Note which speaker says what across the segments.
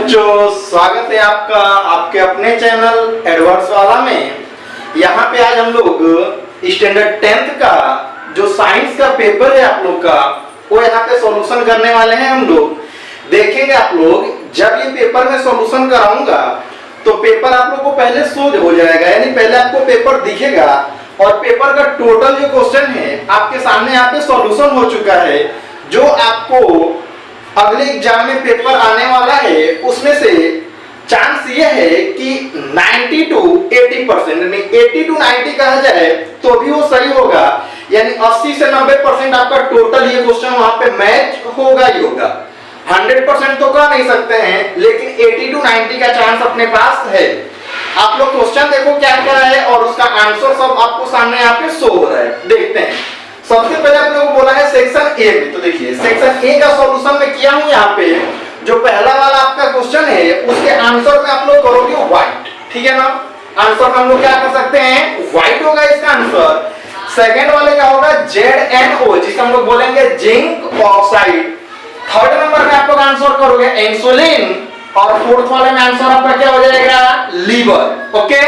Speaker 1: बच्चों, स्वागत है आपका आपके अपने चैनल एडवर्ड्स वाला में। यहाँ पे आज हम लोग स्टैंडर्ड 10th का जो साइंस का पेपर है आप लोग का, वो यहाँ पे सॉल्यूशन करने वाले हैं। हम लोग देखेंगे, आप लोग जब ये पेपर में सॉल्यूशन कराऊंगा तो पेपर आप लोग को पहले सोच हो जाएगा, यानी पहले आपको पेपर दिखेगा और पेपर का टोटल जो क्वेश्चन है आपके सामने यहाँ पे सॉल्यूशन हो चुका है। जो आपको अगले एग्जाम में पेपर आने वाला है उसमें से चांस ये है कि 90 to 80%, यानी 80 to 90 कहा जाए तो भी वो सही होगा, यानी 80 से 90% आपका टोटल ये क्वेश्चन वहां पे मैच होगा ही होगा। 100% तो कह नहीं सकते हैं, लेकिन 80 to 90 का चांस अपने पास है। आप लोग क्वेश्चन देखो क्या क्या है और उसका आंसर सब आपको सामने यहाँ पे शो हो रहा है, देखते हैं। सबसे पहले आप लोगों को बोला है सेक्शन ए में, तो देखिए सेक्शन ए का सॉल्यूशन मैं किया हूं। यहाँ पे जो पहला वाला आपका क्वेश्चन है उसके आंसर में आप लोग करोगे व्हाइट, ठीक है ना। आंसर में हम लोग क्या कर सकते हैं, व्हाइट होगा इसका आंसर। सेकंड वाले का होगा ZnO, जिसको हम लोग बोलेंगे जिंक ऑक्साइड। थर्ड नंबर में आप लोग आंसर करोगे इंसुलिन, और फोर्थ वाले में आंसर आपका क्या हो जाएगा, लीवर। ओके,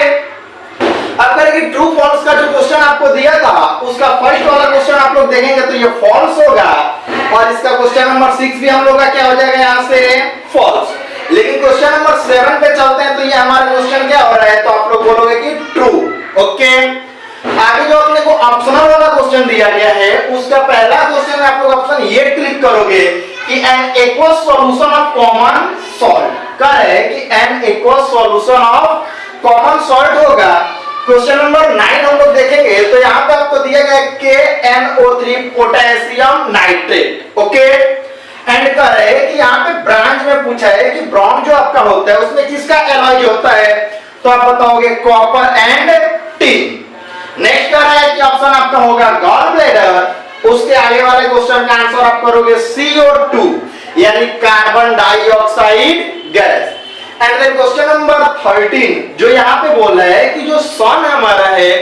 Speaker 1: अब करेंगे ट्रू फॉल्स का जो क्वेश्चन आपको दिया था उसका फर्स्ट वाला क्वेश्चन आप लोग देखेंगे तो ये फॉल्स होगा, और इसका क्वेश्चन नंबर 6 भी हम लोग का क्या हो जाएगा यहाँ से फॉल्स। लेकिन क्वेश्चन नंबर 7 पे चलते हैं तो ये हमारा क्वेश्चन क्या हो रहा है, तो आप लोग बोलोगे कि ट्रू। ओके, आगे जो अपने को ऑप्शनल वाला क्वेश्चन दिया गया है उसका पहला क्वेश्चन में आप लोग ऑप्शन ये क्लिक करोगे कि an equal solution of common salt का है कि an equal solution of common salt होगा। क्वेश्चन नंबर 9 हम लोग देखेंगे तो यहाँ पे आपको दिया गया KNO3 potassium nitrate. Okay, and का है कि यहाँ पे ब्रांच में पूछा है कि ब्रॉन्ज जो आपका होता है उसमें किसका एलॉय होता है, तो आप बताओगे कॉपर एंड टिन। नेक्स्ट का है कि ऑप्शन आपका होगा गॉल ब्लैडर। उसके आगे वाले क्वेश्चन का आंसर आप करोगे CO2, यानी carbon dioxide gas. And then question number 13 जो यहाँ पे बोल रहा है कि जो सन हमारा है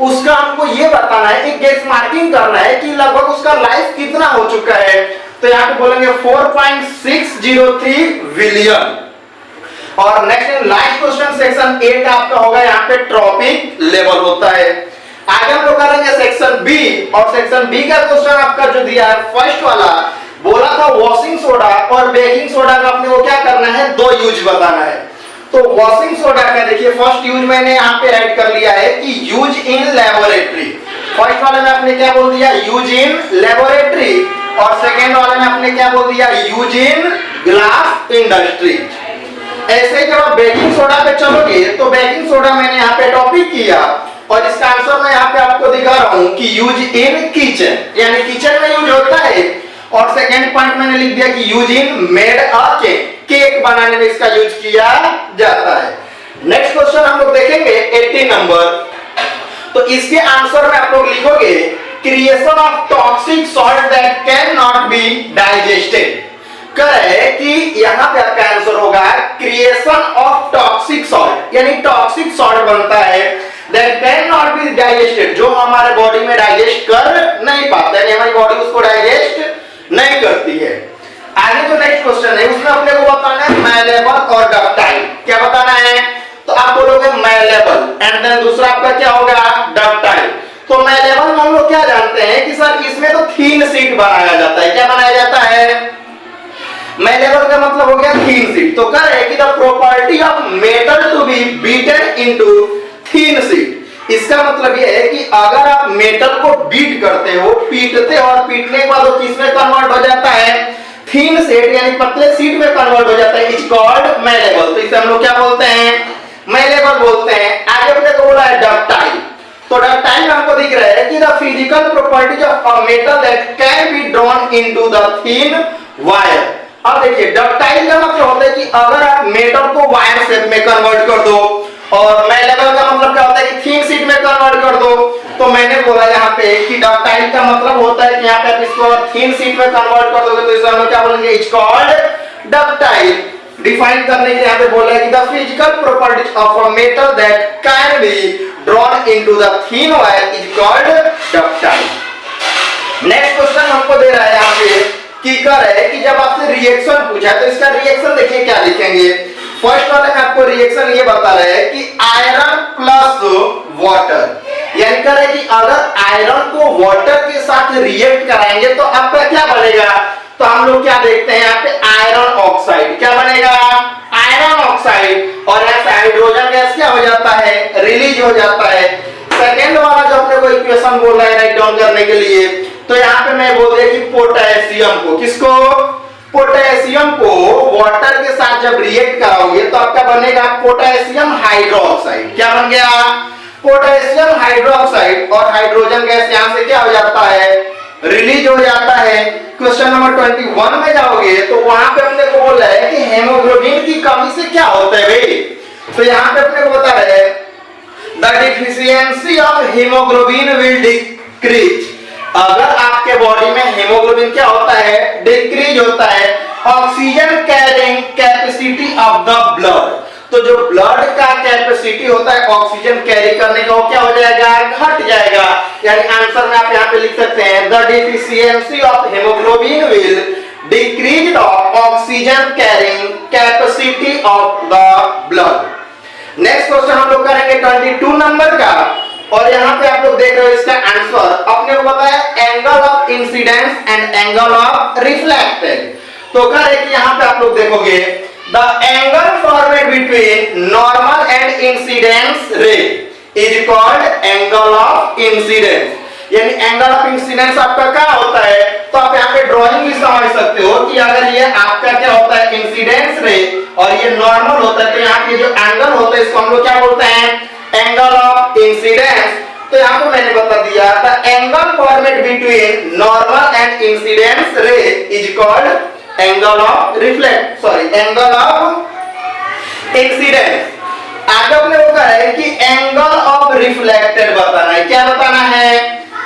Speaker 1: उसका हमको ये बताना है, एक गेस मार्किंग करना है कि लगभग उसका लाइफ कितना हो चुका है, तो यहाँ पे बोलेंगे 4.603 बिलियन। और नेक्स्ट लास्ट क्वेश्चन सेक्शन 8 का आपका होगा यहाँ पे ट्रॉपिक लेवल होता है। आगे हम लोग करेंगे सेक्शन बी, और सेक्शन बी का क्वेश्चन आपका जो दिया है फर्स्ट वाला बोला था वॉशिंग सोडा और बेकिंग सोडा का अपने को क्या करना है, दो यूज बताना है। तो वॉशिंग सोडा का देखिए फर्स्ट यूज मैंने यहाँ पे ऐड कर लिया है कि यूज इन लेबोरेटरी। फर्स्ट वाले में आपने क्या बोल दिया, यूज इन लेबोरेटरी, और सेकेंड वाले में आपने क्या बोल दिया, यूज इन ग्लास इंडस्ट्री। ऐसे ही जब आप बेकिंग सोडा पे चलोगे तो बेकिंग सोडा मैंने यहाँ पे टॉपिक किया और इसका आंसर मैं यहाँ पे आपको दिखा रहा हूँ कि यूज इन किचन, यानी किचन में यूज होता है। और सेकेंड पॉइंट मैंने लिख दिया कि use in made a cake, cake बनाने में इसका यूज किया जाता है। नेक्स्ट क्वेश्चन हम लोग देखेंगे 18 नंबर, तो इसके आंसर में आप लोग लिखोगे creation of toxic salt that can not be digested. कहे कि यहाँ पे आपका आंसर होगा क्रिएशन ऑफ टॉक्सिक सॉल्ट, यानी टॉक्सिक सॉल्ट बनता है that can not be digested, जो हमारे बॉडी में डाइजेस्ट कर नहीं पाता है, हमारी बॉडी उसको डाइजेस्ट नहीं करती है। आगे जो नेक्स्ट क्वेश्चन है उसमें अपने को बताना है मैलेबल और डक्टाइल। क्या बताना है, तो आप बोलोगे मैलेबल, एंड देन दूसरा आपका क्या होगा, डक्टाइल। तो मैलेबल में हम लोग क्या जानते हैं कि सर इसमें तो थीन शीट बनाया जाता है। क्या बनाया जाता है, मैलेबल का मतलब हो गया थीन शीट। तो कह रहे हैं कि the property of metal to be beaten into thin sheet. इसका मतलब यह है कि अगर आप मेटल को बीट करते हो, पीटते हो, और पीटने के बाद वो किस में कन्वर्ट हो जाता है, थीन शीट यानी पतले शीट में कन्वर्ट हो जाता है, इट्स कॉल्ड मैलेबल। तो इसे हम लोग क्या बोलते हैं, मैलेबल बोलते हैं। आगे अपने को बोला है डक्टाइल, तो डक्टाइल में हमको दिख रहा है कि the physical properties of a metal that can be drawn into the thin wire. अब देखिए डक्टाइल का मतलब होता है कि अगर आप मेटल को वायर शेप में कन्वर्ट कर दो, और मैलेबल का मतलब क्या होता है कि थीन शीट में कन्वर्ट कर दो। तो मैंने बोला यहाँ पे कि डक्टाइल का मतलब होता है कि यहाँ पे आप इसको थीन शीट में कन्वर्ट कर दोगे तो इसे हम क्या बोलेंगे, इट्स कॉल्ड डक्टाइल। डिफाइन करने के यहाँ पे बोला है कि the physical properties of a metal that can be drawn into the thin wire is called ductile. Next question हमको दे रहा है यहाँ पे कि कर है कि जब आपसे रिएक्शन पूछा है तो इसका रिएक्शन देखिए क्या लिखेंगे। फर्स्ट वाले में आपको रिएक्शन ये बता रहे हैं कि आयरन प्लस वाटर, यानी कर है कि अगर आयरन को वाटर के साथ रिएक्ट कराएंगे तो आपका क्या बनेगा। तो हम लोग क्या देखते हैं यहाँ पे आयरन ऑक्साइड, क्या बनेगा आयरन ऑक्साइड, और यहाँ से हाइड्रोजन गैस क्या हो जाता है रिलीज हो जाता है। सेकेंड वाला जो अपने को इक्वेशन बोल रहा है राइट डाउन करने के लिए, तो यहाँ पे मैं बोल दिया कि पोटेशियम को, किसको पोटेशियम को वाटर के साथ जब रिएक्ट कराओगे तो आपका बनेगा पोटेशियम हाइड्रोक्साइड, क्या बन गया पोटेशियम हाइड्रोक्साइड, और हाइड्रोजन गैस यहाँ से क्या हो जाता है रिलीज हो जाता है। क्वेश्चन नंबर 21 में जाओगे तो वहां पे अपने को बोल रहा है कि हेमोग्लोबिन की कमी से क्या होता है भाई। तो यहाँ पे अपने को बता रहे हैं the deficiency of haemoglobin will decrease, अगर आपके बॉडी में हीमोग्लोबिन क्या होता है डिक्रीज होता है oxygen carrying capacity of the blood, तो जो ब्लड का कैपेसिटी होता है ऑक्सीजन कैरी करने का वो क्या हो जाएगा घट जाएगा। यानी आंसर में आप यहाँ पे लिख सकते हैं the deficiency of haemoglobin will decrease the oxygen carrying capacity of the blood. Next question हम लोग करेंगे 22 नंबर का, और यहाँ पे आप लोग देख रहे हो इसका आंसर अपने को पता है angle of incidence and angle of reflected. तो क्या है कि यहाँ पे आप लोग देखोगे the angle formed between normal and incidence रे is called angle of incidence, यानी एंगल ऑफ इंसिडेंस आपका क्या होता है। तो आप यहाँ पे ड्राइंग भी समझ सकते हो कि अगर ये आपका क्या होता है इंसिडेंस रे और ये नॉर्मल होता है तो यहाँ पे जो एंगल होता है इसको हम लोग क्या बोलते हैं एंगल ऑफ इंसिडेंस। तो यहाँ पे मैंने बता दिया the angle formed between normal and incidence रे is called angle of reflect angle of incidence. आगे अपने को कहा है कि एंगल ऑफ रिफ्लेक्टेड बताना है, क्या बताना है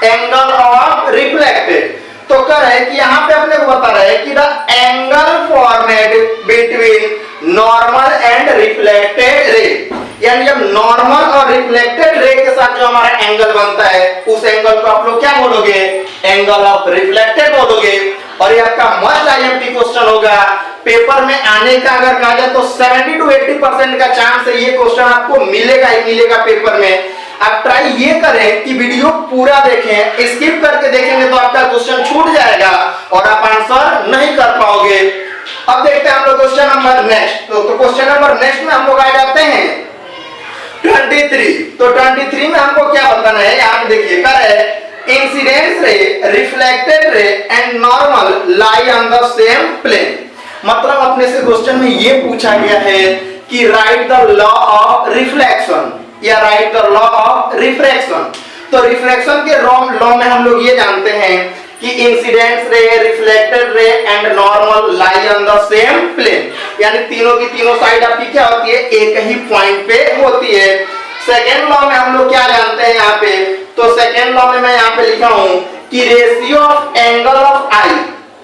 Speaker 1: एंगल ऑफ रिफ्लेक्टेड। तो कह रहे हैं कि यहाँ पे अपने को बता रहे हैं कि the angle formed between normal and reflected ray, यानी जब नॉर्मल और रिफ्लेक्टेड रे के साथ जो हमारा एंगल बनता है उस एंगल को आप लोग क्या बोलोगे एंगल ऑफ रिफ्लेक्टेड बोलोगे। और ये आपका मस्ट आईएमपी क्वेश्चन होगा पेपर में आने का, अगर कहा जाए तो 70 to 80% का चांस है ये क्वेश्चन आपको मिलेगा ही मिलेगा पेपर में। आप ट्राई ये करें कि वीडियो पूरा देखें, स्किप करके देखेंगे तो आपका क्वेश्चन छूट जाएगा और आप आंसर नहीं कर पाओगे। अब देखते हैं हम लोग क्वेश्चन नंबर नेक्स्ट। तो क्वेश्चन नंबर नेक्स्ट में हम लोग आ जाते हैं 23। तो 23 में हमको क्या बताना है, यहाँ पे देखिए कर है incidence ray reflected ray and normal lie on the same plane. मतलब अपने से क्वेश्चन में ये पूछा गया है कि write the law of reflection या write the law of refraction. तो रिफ्रैक्शन के लॉ में हम लोग ये जानते हैं कि incidence ray reflected ray and normal lie on the same plane, यानी तीनों की तीनों साइड आपकी क्या होती है एक ही पॉइंट पे होती है। सेकेंड लॉ में हम लोग क्या जानते हैं यहाँ पे, तो सेकेंड लॉ में मैं यहाँ पे लिखा हूं कि ratio of angle of I,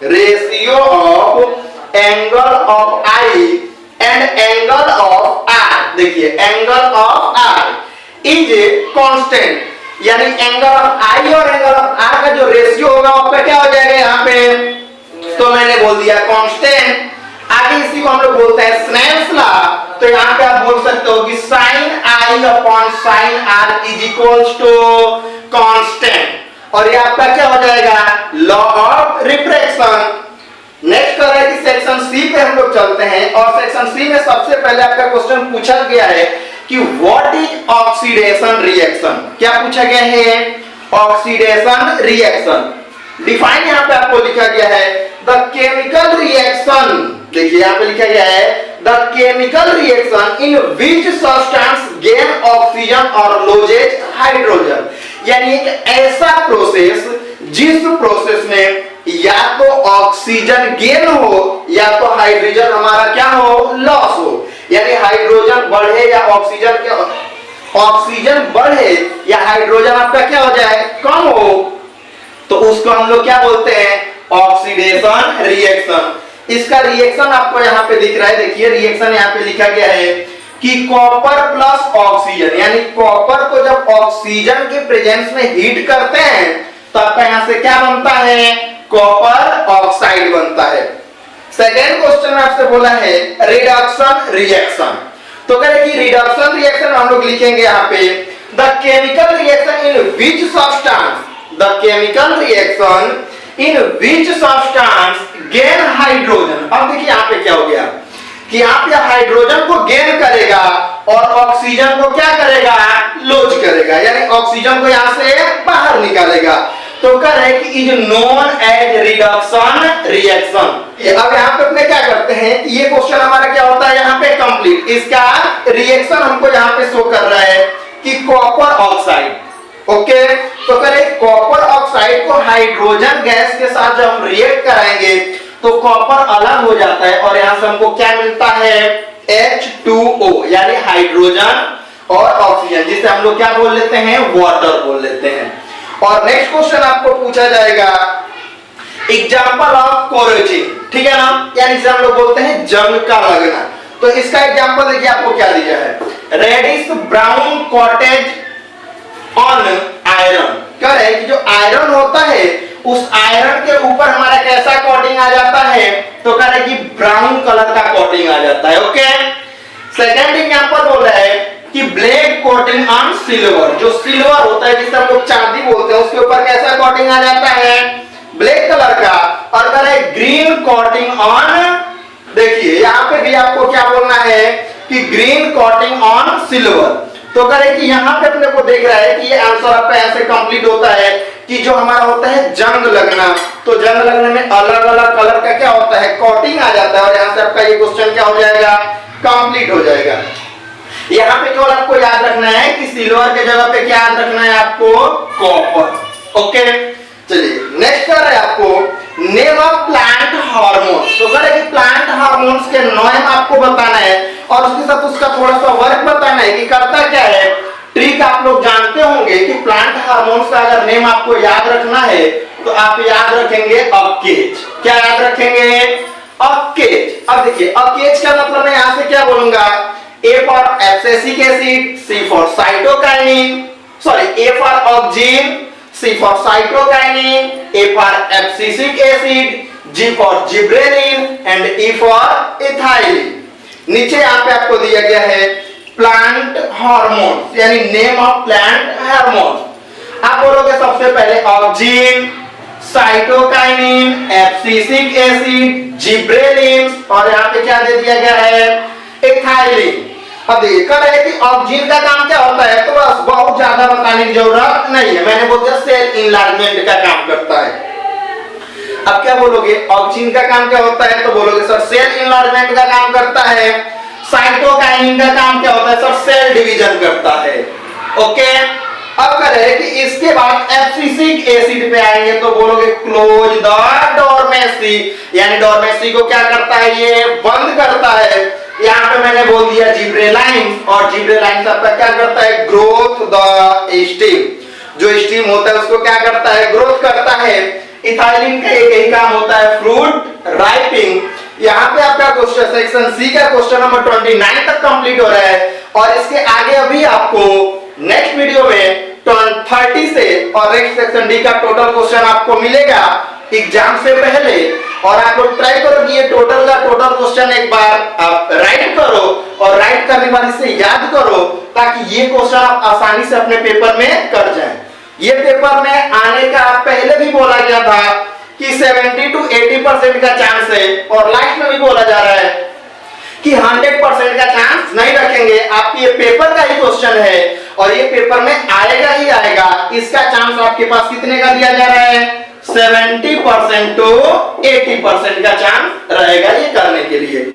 Speaker 1: ratio of angle of I and angle of R, देखिए angle of R is constant, यानी एंगल ऑफ आई और एंगल ऑफ आर का जो रेशियो होगा आपका क्या हो जाएगा यहाँ पे, तो मैंने बोल दिया कांस्टेंट। आगे इसी को हम लोग बोलते हैं स्नेल्स लॉ। तो यहाँ पे आप बोल सकते हो कि sine i upon sine r is equals to constant, और ये आपका क्या हो जाएगा लॉ ऑफ रिफ्रैक्शन। नेक्स्ट कर रहा है कि सेक्शन सी पे हम लोग चलते हैं, और सेक्शन सी में सबसे पहले आपका क्वेश्चन पूछा गया है कि व्हाट इज ऑक्सीडेशन रिएक्शन। क्या पूछा गया है ऑक्सीडेशन रिएक्शन। डिफाइन यहाँ पे आपको लिखा गया है द केमिकल रिएक्शन, देखिए यहाँ पे लिखा गया है the chemical reaction in which substance gain oxygen और लूजेज हाइड्रोजन, यानी एक ऐसा प्रोसेस जिस प्रोसेस में या तो ऑक्सीजन गेन हो या तो हाइड्रोजन हमारा क्या हो लॉस हो, यानी हाइड्रोजन बढ़े या ऑक्सीजन बढ़े या हाइड्रोजन आपका क्या हो जाए कम हो, तो उसको हम लोग क्या बोलते हैं ऑक्सीडेशन रिएक्शन। इसका रिएक्शन आपको यहाँ पे दिख रहा है, देखिए रिएक्शन यहाँ पे लिखा गया है कि कॉपर प्लस ऑक्सीजन, यानी कॉपर को जब ऑक्सीजन के प्रेजेंस में हीट करते हैं तो आपका यहाँ से क्या बनता है कॉपर ऑक्साइड बनता है। सेकेंड क्वेश्चन में आपसे बोला है रिडक्शन रिएक्शन। तो कह रहे कि रिडक्शन रिएक्शन हम लोग लिखेंगे यहाँ पे the chemical reaction in which substance, the chemical reaction in which substance gain hydrogen. अब देखिए यहाँ पे क्या हो गया कि आप यह हाइड्रोजन को गेन करेगा और ऑक्सीजन को क्या करेगा, लॉज करेगा, यानी ऑक्सीजन को यहां से बाहर निकालेगा। तो कह रहे कि is known as reduction reaction. अब यहाँ पे अपने क्या करते हैं, ये क्वेश्चन हमारा क्या होता है यहाँ पे कंप्लीट, इसका रिएक्शन हमको यहाँ पे शो कर रहा है कि कॉपर ऑक्साइड। ओके, तो कह रहे कॉपर ऑक्साइड को हाइड्रोजन गैस के साथ जब हम रिएक्ट कराएंगे तो कॉपर अलग हो जाता है और यहां से हमको क्या मिलता है, H2O, यानी हाइड्रोजन और ऑक्सीजन, जिसे हम लोग क्या बोल लेते हैं, वाटर बोल लेते हैं। और नेक्स्ट क्वेश्चन आपको पूछा जाएगा एग्जांपल ऑफ कोरोजन, ठीक है ना, यानी जिसे हम लोग बोलते हैं जंग का लगना। तो इसका एग्जांपल देखिए आपको क्या दिया है, reddish brown coating on iron. क्या है कि जो आयरन होता है उस आयरन के ऊपर हमारा कैसा कोटिंग आ जाता है, तो कह रहे कि ब्राउन कलर का कोटिंग आ जाता है। ओके, सेकंड एग्जांपल बोल रहा है कि ब्लैक कोटिंग ऑन सिल्वर, जो सिल्वर होता है जिसे हम लोग चांदी बोलते हैं, उसके ऊपर कैसा कोटिंग आ जाता है, ब्लैक कलर का। और कह रहे ग्रीन कोटिंग ऑन, देखिए यहाँ पे भी आपको क्या बोलना है कि ग्रीन कोटिंग ऑन सिल्वर। तो करें कि यहाँ पे अपने को देख रहा है कि ये आंसर आपका ऐसे कंप्लीट होता है कि जो हमारा होता है जंग लगना, तो जंग लगने में अलग अलग कलर का क्या होता है, कोटिंग आ जाता है और यहाँ से आपका ये क्वेश्चन क्या हो जाएगा, कंप्लीट हो जाएगा। यहाँ पे केवल आपको याद रखना है कि सिल्वर के जगह पे क्या याद रखना है आपको, कॉपर। ओके, चलिए नेक्स्ट कर रहे हैं आपको नेम ऑफ प्लांट हार्मोन्स। तो करें कि प्लांट हार्मोन्स के नेम आपको बताना है और उसके साथ उसका थोड़ा सा वर्क बताना है कि करता क्या है। ट्रिक आप लोग जानते होंगे कि प्लांट हार्मोन्स का अगर नेम आपको याद रखना है तो आप याद रखेंगे अकेज। क्या याद रखेंगे, अकेज। अब देखिए अकेज का मतलब मैं यहां से क्या बोलूंगा, A for abscisic acid, C for cytokinin, sorry A for oxygen, C for cytokinin, A for abscisic acid, G for gibberellin and E for ethylene। नीचे यहाँ पे आपको दिया गया है प्लांट हार्मोन्स, यानी नेम ऑफ प्लांट हार्मोन्स। आप बोलोगे सबसे पहले oxygen, cytokinin, abscisic acid, gibberellin और यहाँ पे क्या दे दिया गया है, एथाइलिन। अब देखिए कर रहे कि ऑक्सीजन का काम क्या होता है, तो बस बहुत ज्यादा बताने की जरूरत नहीं है, मैंने बोल दिया सेल इनलार्जमेंट का काम करता है। अब क्या बोलोगे, ऑक्सीजन का काम क्या होता है, तो बोलोगे सर सेल इनलार्जमेंट का काम करता है। साइटोकाइनिन का काम क्या होता है, सर सेल डिवीजन करता है। ओके, अब कर रहे कि इसके बाद एब्सिसिक एसिड पे आएंगे तो बोलोगे क्लोज द डोरमेसी, यानी डोरमेसी को क्या करता है, ये बंद करता है। यहाँ पे मैंने बोल दिया जिब्रेलाइन, और जिब्रेलाइन आपका क्या करता है, ग्रोथ द स्टीम, जो स्टीम होता है उसको क्या करता है, ग्रोथ करता है। इथाइलिन का एक ही काम होता है, फ्रूट राइपिंग। यहाँ पे आपका क्वेश्चन सेक्शन सी का क्वेश्चन नंबर 29 तक कंप्लीट हो रहा है और इसके आगे अभी आपको नेक्स्ट वीडियो में 30 से और नेक्स्ट सेक्शन डी का टोटल क्वेश्चन आपको मिलेगा एग्जाम से पहले। और आप लोग ट्राई करो कि ये टोटल का टोटल क्वेश्चन एक बार आप राइट करो और राइट करने के बाद इसे याद करो ताकि ये क्वेश्चन आप आसानी से अपने पेपर में कर जाएं। ये पेपर में आने का पहले भी बोला गया था कि 70 to 80% का चांस है और लास्ट में भी बोला जा रहा है कि 100% का चांस नहीं रखेंगे। आपके ये पेपर का ही क्वेश्चन है और ये पेपर में आएगा ही आएगा। इसका चांस आपके पास कितने का दिया जा रहा है, 70% to 80% का चांस रहेगा ये करने के लिए।